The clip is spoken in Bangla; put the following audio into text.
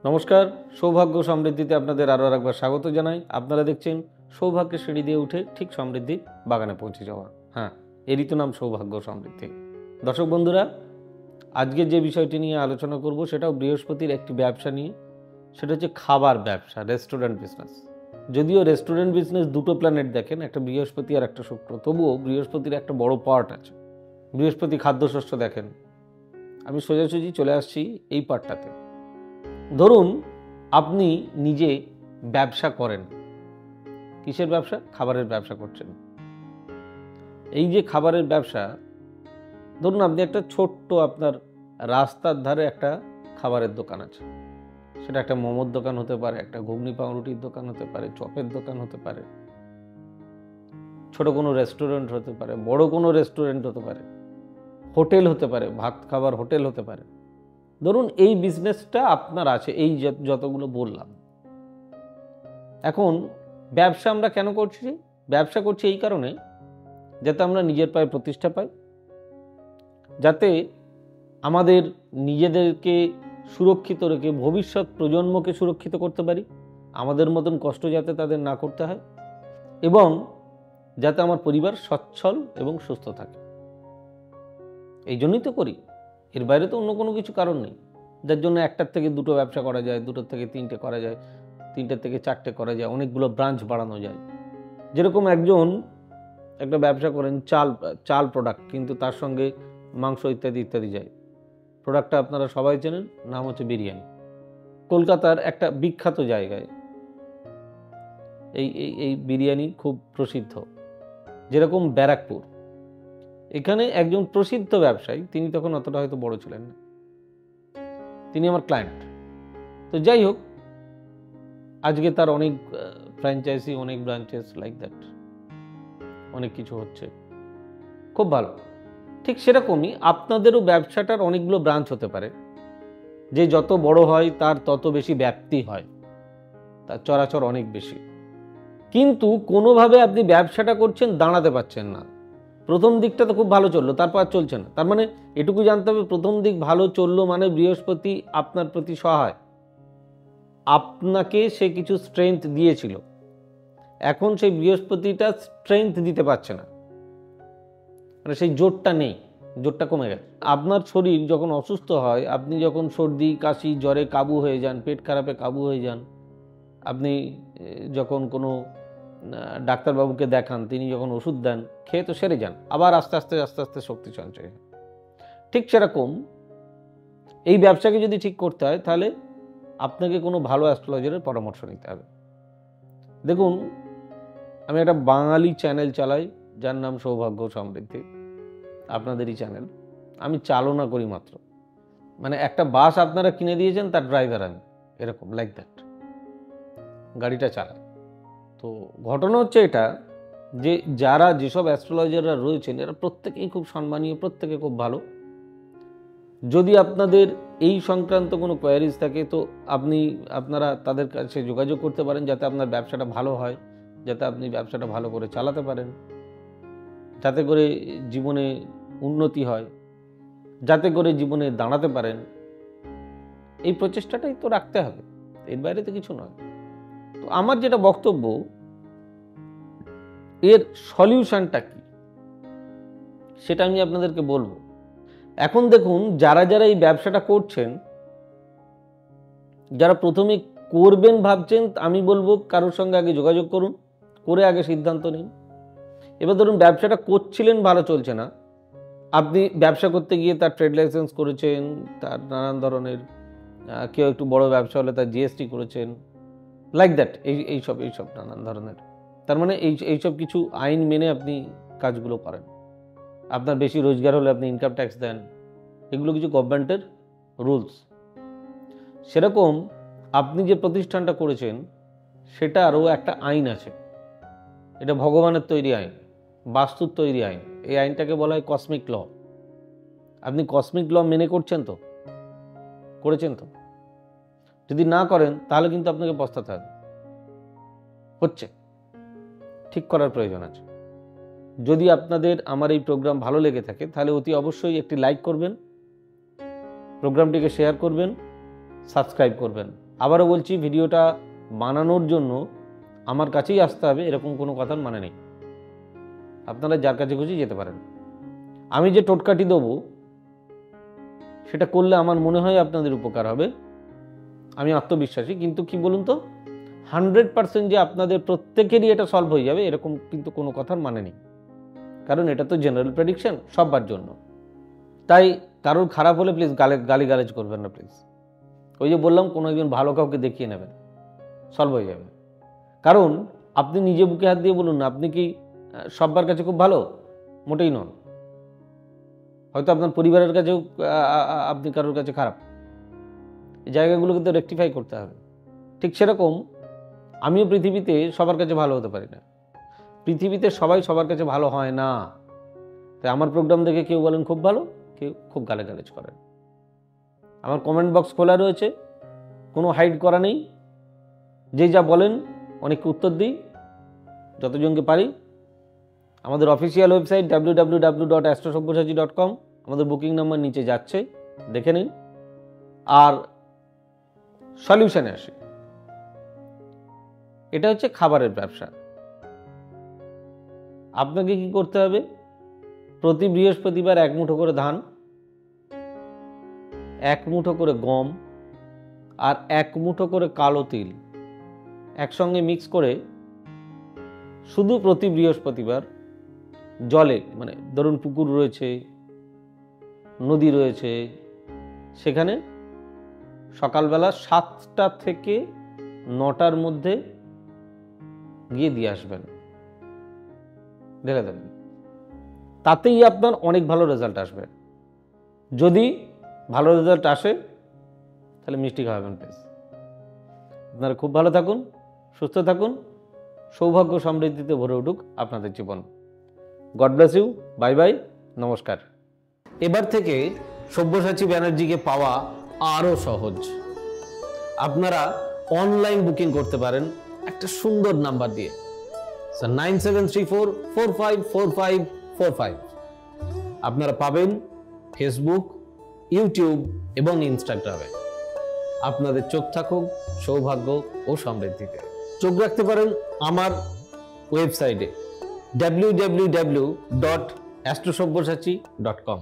নমস্কার, সৌভাগ্য সমৃদ্ধিতে আপনাদের আরও একবার স্বাগত জানাই। আপনারা দেখছেন সৌভাগ্যের সিঁড়ি দিয়ে উঠে ঠিক সমৃদ্ধির বাগানে পৌঁছে যাওয়া। হ্যাঁ, এরই তো নাম সৌভাগ্য সমৃদ্ধি। দর্শক বন্ধুরা, আজকে যে বিষয়টি নিয়ে আলোচনা করব সেটাও বৃহস্পতির একটি ব্যবসা নিয়ে। সেটা হচ্ছে খাবার ব্যবসা, রেস্টুরেন্ট বিজনেস। যদিও রেস্টুরেন্ট বিজনেস দুটো প্ল্যানেট দেখেন, একটা বৃহস্পতি আর একটা শুক্র, তবুও বৃহস্পতির একটা বড় পার্ট আছে। বৃহস্পতি খাদ্যশস্য দেখেন। আমি সোজাসুজি চলে আসছি এই পার্টটাতে। ধরুন আপনি নিজে ব্যবসা করেন। কিসের ব্যবসা? খাবারের ব্যবসা করছেন। এই যে খাবারের ব্যবসা, ধরুন আপনি একটা ছোট্ট আপনার রাস্তার ধারে একটা খাবারের দোকান আছে। সেটা একটা মোমোর দোকান হতে পারে, একটা ঘুগনি পাউরুটির দোকান হতে পারে, চপের দোকান হতে পারে, ছোট কোনো রেস্টুরেন্ট হতে পারে, বড় কোনো রেস্টুরেন্ট হতে পারে, হোটেল হতে পারে, ভাত খাবার হোটেল হতে পারে। ধরুন এই বিজনেসটা আপনার আছে, এই যতগুলো বললাম। এখন ব্যবসা আমরা কেন করছি? ব্যবসা করছি এই কারণে যাতে আমরা নিজের পায়ে প্রতিষ্ঠা পাই, যাতে আমাদের নিজেদেরকে সুরক্ষিত রেখে ভবিষ্যৎ প্রজন্মকে সুরক্ষিত করতে পারি, আমাদের মতন কষ্ট যাতে তাদের না করতে হয়, এবং যাতে আমার পরিবার সচ্ছল এবং সুস্থ থাকে। এই জন্যই তো করি, এর বাইরে তো অন্য কোনো কিছু কারণ নেই। যার জন্য একটার থেকে দুটো ব্যবসা করা যায়, দুটোর থেকে তিনটে করা যায়, তিনটের থেকে চারটে করা যায়, অনেকগুলো ব্রাঞ্চ বাড়ানো যায়। যেরকম একজন একটা ব্যবসা করেন চাল প্রোডাক্ট, কিন্তু তার সঙ্গে মাংস ইত্যাদি ইত্যাদি যায়। প্রোডাক্টটা আপনারা সবাই চেনেন, নাম হচ্ছে বিরিয়ানি। কলকাতার একটা বিখ্যাত জায়গায় এই এই এই বিরিয়ানি খুব প্রসিদ্ধ। যেরকম ব্যারাকপুর, এখানে একজন প্রসিদ্ধ ব্যবসায়ী, তিনি তখন অতটা হয়তো বড় ছিলেন না, তিনি আমার ক্লায়েন্ট। তো যাই হোক, আজকে তার অনেক ফ্র্যাঞ্চাইজি, অনেক ব্রাঞ্চেস লাইক দ্যাট, অনেক কিছু হচ্ছে, খুব ভালো। ঠিক সেরকমই আপনাদেরও ব্যবসাটার অনেকগুলো ব্রাঞ্চ হতে পারে, যে যত বড় হয় তার তত বেশি ব্যাপ্তি হয়, তার চরাচর অনেক বেশি। কিন্তু কোনোভাবে আপনি ব্যবসাটা করছেন, দাঁড়াতে পারছেন না। প্রথম দিকটা তো খুব ভালো চললো, তারপর আর চলছে না। তার মানে এটুকু জানতে হবে, প্রথম দিক ভালো চললো মানে বৃহস্পতি আপনার প্রতি সহায়, আপনাকে সে কিছু স্ট্রেংথ দিয়েছিল। এখন সেই বৃহস্পতিটা স্ট্রেংথ দিতে পারছে না, মানে সেই জোরটা নেই, জোরটা কমে গেছে। আপনার শরীর যখন অসুস্থ হয়, আপনি যখন সর্দি কাশি জ্বরে কাবু হয়ে যান, পেট খারাপে কাবু হয়ে যান, আপনি যখন কোনো ডাক্তারবাবুকে দেখান, তিনি যখন ওষুধ দেন, খেয়ে তো সেরে যান, আবার আস্তে আস্তে আস্তে আস্তে শক্তি সঞ্চয় হয়। ঠিক সেরকম এই ব্যবসাকে যদি ঠিক করতে হয়, তাহলে আপনাকে কোনো ভালো অ্যাস্ট্রোলজারের পরামর্শ নিতে হবে। দেখুন, আমি একটা বাঙালি চ্যানেল চালাই যার নাম সৌভাগ্য সমৃদ্ধি, আপনাদেরই চ্যানেল। আমি চালনা করি মাত্র, মানে একটা বাস আপনারা কিনে দিয়েছেন, তার ড্রাইভার আমি, এরকম লাইক দ্যাট গাড়িটা চালায়। তো ঘটনা হচ্ছে এটা, যে যারা যেসব অ্যাস্ট্রোলজাররা রয়েছেন, এরা প্রত্যেকেই খুব সম্মানীয়, প্রত্যেকে খুব ভালো। যদি আপনাদের এই সংক্রান্ত কোনো কোয়ারিজ থাকে, তো আপনারা তাদের কাছে যোগাযোগ করতে পারেন, যাতে আপনার ব্যবসাটা ভালো হয়, যাতে আপনি ব্যবসাটা ভালো করে চালাতে পারেন, যাতে করে জীবনে উন্নতি হয়, যাতে করে জীবনে দাঁড়াতে পারেন। এই প্রচেষ্টাটাই তো রাখতে হবে, এর বাইরে তো কিছু নয়। তো আমার যেটা বক্তব্য, এর সলিউশনটা কি সেটা আমি আপনাদেরকে বলবো। এখন দেখুন, যারা যারা এই ব্যবসাটা করছেন, যারা প্রথমে করবেন ভাবছেন, আমি বলবো কারোর সঙ্গে আগে যোগাযোগ করুন, করে আগে সিদ্ধান্ত নিন। এবার ধরুন ব্যবসাটা করছিলেন, ভালো চলছে না, আপনি ব্যবসা করতে গিয়ে তার ট্রেড লাইসেন্স করেছেন, তার নানান ধরনের, কেউ একটু বড় ব্যবসা হলে তার জিএসটি করেছেন, লাইক দ্যাট, এইসব নানান ধরনের। তার মানে এইসব কিছু আইন মেনে আপনি কাজগুলো করেন। আপনার বেশি রোজগার হলে আপনি ইনকাম ট্যাক্স দেন, এগুলো কিছু গভর্নমেন্টের রুলস। সেরকম আপনি যে প্রতিষ্ঠানটা করেছেন, সেটারও একটা আইন আছে। এটা ভগবানের তৈরি আইন, বাস্তুর তৈরি আইন। এই আইনটাকে বলা হয় কসমিক ল। আপনি কসমিক ল মেনে করেছেন তো? যদি না করেন, তাহলে কিন্তু আপনাকে পস্তাতে হবে। হচ্ছে, ঠিক করার প্রয়োজন আছে। যদি আপনাদের আমার এই প্রোগ্রাম ভালো লেগে থাকে, তাহলে অতি অবশ্যই একটি লাইক করবেন, প্রোগ্রামটিকে শেয়ার করবেন, সাবস্ক্রাইব করবেন। আবারও বলছি, ভিডিওটা বানানোর জন্য আমার কাছেই আসতে হবে এরকম কোনো কথার মানে নেই। আপনারা যার কাছে খুশি যেতে পারেন। আমি যে টোটকাটি দেবো সেটা করলে আমার মনে হয় আপনাদের উপকার হবে, আমি আত্মবিশ্বাসী। কিন্তু কি বলুন তো, 100% যে আপনাদের প্রত্যেকেরই এটা সলভ হয়ে যাবে এরকম কিন্তু কোনো কথার মানে নেই, কারণ এটা তো জেনারেল প্রেডিকশন সবার জন্য। তাই কারোর খারাপ হলে প্লিজ গালিগালাজ করবেন না প্লিজ। ওই যে বললাম, কোনো একজন ভালো কাউকে দেখিয়ে নেবেন, সলভ হয়ে যাবে। কারণ আপনি নিজে বুকে হাত দিয়ে বলুন না, আপনি কি সবার কাছে খুব ভালো? মোটেই নন। হয়তো আপনার পরিবারের কাছেও আপনি কারোর কাছে খারাপ। এই জায়গাগুলোকে তো রেকটিফাই করতে হবে। ঠিক সেরকম আমিও পৃথিবীতে সবার কাছে ভালো হতে পারি না, পৃথিবীতে সবাই সবার কাছে ভালো হয় না। তাই আমার প্রোগ্রাম দেখে কেউ বলেন খুব ভালো, কেউ খুব গালাগালাজ করেন। আমার কমেন্ট বক্স খোলা রয়েছে, কোনো হাইড করা নেই। যে যা বলেন অনেককে উত্তর দিই যতজনকে পারি। আমাদের অফিসিয়াল ওয়েবসাইট www.astrosavysachi.com, আমাদের বুকিং নাম্বার নিচে যাচ্ছে, দেখে নিন। আর সলিউশনে আসি। এটা হচ্ছে খাবারের ব্যবসা। আপনাকে কি করতে হবে? প্রতি বৃহস্পতিবার 1 মুঠো করে ধান, 1 মুঠো করে গম আর 1 মুঠো করে কালো তিল একসঙ্গে মিক্স করে শুধু প্রতি বৃহস্পতিবার জলে, মানে ধরুন পুকুর রয়েছে, নদী রয়েছে, সেখানে সকালবেলা 7টা থেকে 9টার মধ্যে গিয়ে দিয়ে আসবেন, ঢেলে দেবেন। তাতেই আপনার অনেক ভালো রেজাল্ট আসবে। যদি ভালো রেজাল্ট আসে তাহলে মিষ্টি খাওয়াবেন প্লিজ। আপনারা খুব ভালো থাকুন, সুস্থ থাকুন, সৌভাগ্য সমৃদ্ধিতে ভরে উঠুক আপনাদের জীবন। God bless you. Bye bye, নমস্কার। এবার থেকে সব্যসাচী ব্যানার্জিকে পাওয়া আরও সহজ। আপনারা অনলাইন বুকিং করতে পারেন একটা সুন্দর নাম্বার দিয়ে, 9734454545। আপনারা পাবেন ফেসবুক, ইউটিউব এবং ইনস্টাগ্রামে। আপনাদের চোখ থাকুক সৌভাগ্য ও সমৃদ্ধিতে। চোখ রাখতে পারেন আমার ওয়েবসাইটে www.astrosavysachi.com।